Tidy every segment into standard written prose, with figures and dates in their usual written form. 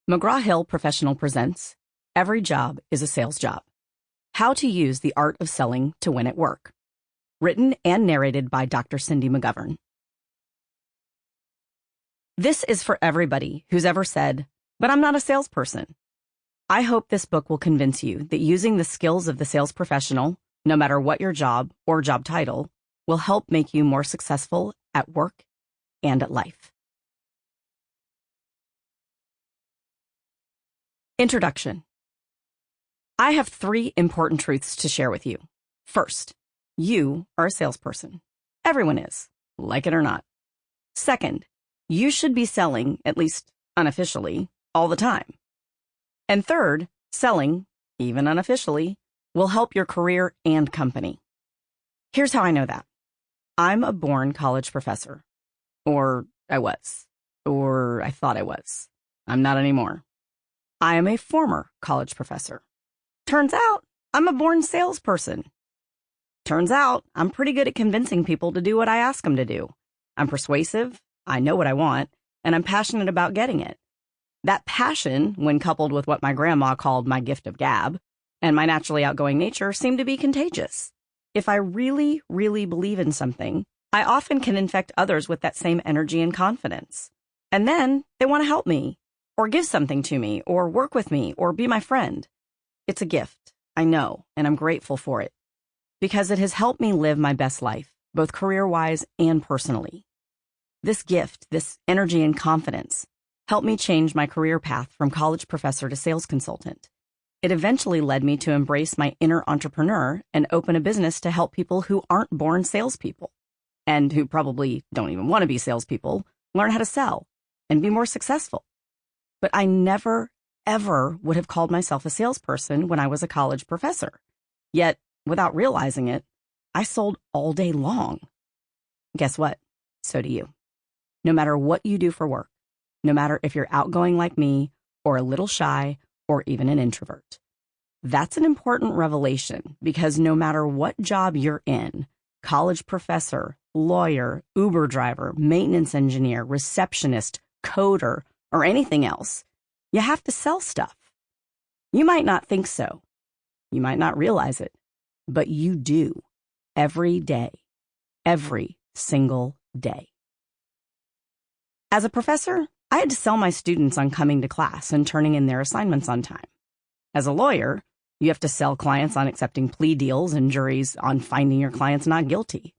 McGraw-Hill Professional presents Every Job is a Sales Job. How to Use the Art of Selling to Win at Work. Written and narrated by Dr. Cindy McGovern. This is for everybody who's ever said, "But I'm not a salesperson." I hope this book will convince you that using the skills of the sales professional, no matter what your job or job title, will help make you more successful at work and at life. Introduction. I have 3 important truths to share with you. First, you are a salesperson. Everyone is, like it or not. Second, you should be selling, at least unofficially, all the time. And third, selling, even unofficially, will help your career and company. Here's how I know that. I'm a born college professor. Or I was. Or I thought I was. I'm not anymore. I am a former college professor. Turns out, I'm a born salesperson. Turns out, I'm pretty good at convincing people to do what I ask them to do. I'm persuasive, I know what I want, and I'm passionate about getting it. That passion, when coupled with what my grandma called my gift of gab, and my naturally outgoing nature, seem to be contagious. If I really, really believe in something, I often can infect others with that same energy and confidence. And then they want to help me, or give something to me, or work with me, or be my friend. It's a gift, I know, and I'm grateful for it, because it has helped me live my best life, both career-wise and personally. This gift, this energy and confidence, helped me change my career path from college professor to sales consultant. It eventually led me to embrace my inner entrepreneur and open a business to help people who aren't born salespeople, and who probably don't even want to be salespeople, learn how to sell and be more successful. But I never, ever would have called myself a salesperson when I was a college professor. Yet, without realizing it, I sold all day long. Guess what? So do you. No matter what you do for work, no matter if you're outgoing like me, or a little shy, or even an introvert. That's an important revelation, because no matter what job you're in, college professor, lawyer, Uber driver, maintenance engineer, receptionist, coder, or anything else, you have to sell stuff. You might not think so. You might not realize it, but you do every day, every single day. As a professor, I had to sell my students on coming to class and turning in their assignments on time. As a lawyer, you have to sell clients on accepting plea deals and juries on finding your clients not guilty.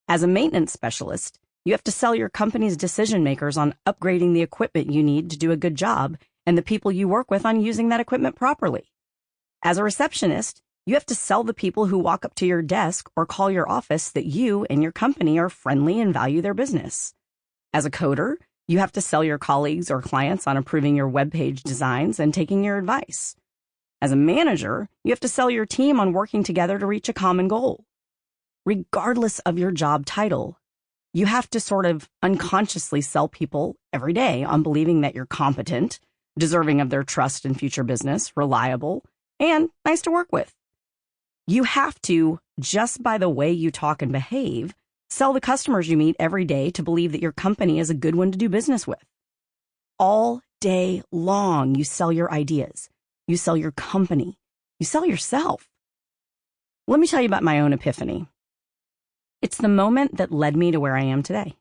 As a maintenance specialist, you have to sell your company's decision makers on upgrading the equipment you need to do a good job and the people you work with on using that equipment properly. As a receptionist, you have to sell the people who walk up to your desk or call your office that you and your company are friendly and value their business. As a coder, you have to sell your colleagues or clients on approving your web page designs and taking your advice. As a manager, you have to sell your team on working together to reach a common goal. Regardless of your job title, you have to sort of unconsciously sell people every day on believing that you're competent, deserving of their trust in future business, reliable, and nice to work with. You have to, just by the way you talk and behave, sell the customers you meet every day to believe that your company is a good one to do business with. All day long, you sell your ideas. You sell your company. You sell yourself. Let me tell you about my own epiphany. It's the moment that led me to where I am today.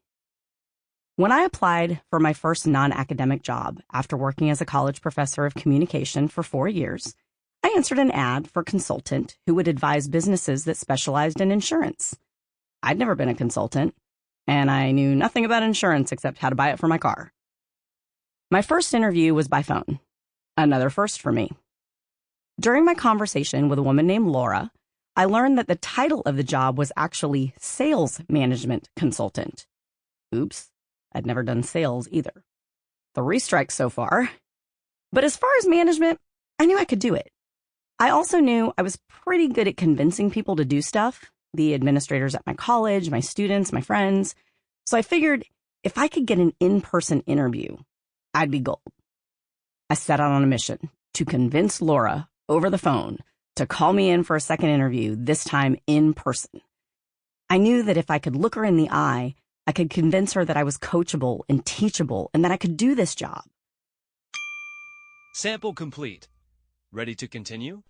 When I applied for my first non-academic job after working as a college professor of communication for 4 years, I answered an ad for a consultant who would advise businesses that specialized in insurance. I'd never been a consultant, and I knew nothing about insurance except how to buy it for my car. My first interview was by phone, another first for me. During my conversation with a woman named Laura, I learned that the title of the job was actually Sales Management Consultant. Oops, I'd never done sales either. 3 strikes so far. But as far as management, I knew I could do it. I also knew I was pretty good at convincing people to do stuff, the administrators at my college, my students, my friends. So I figured if I could get an in-person interview, I'd be gold. I set out on a mission to convince Laura over the phone to call me in for a second interview, this time in person. I knew that if I could look her in the eye, I could convince her that I was coachable and teachable and that I could do this job. Sample complete. Ready to continue?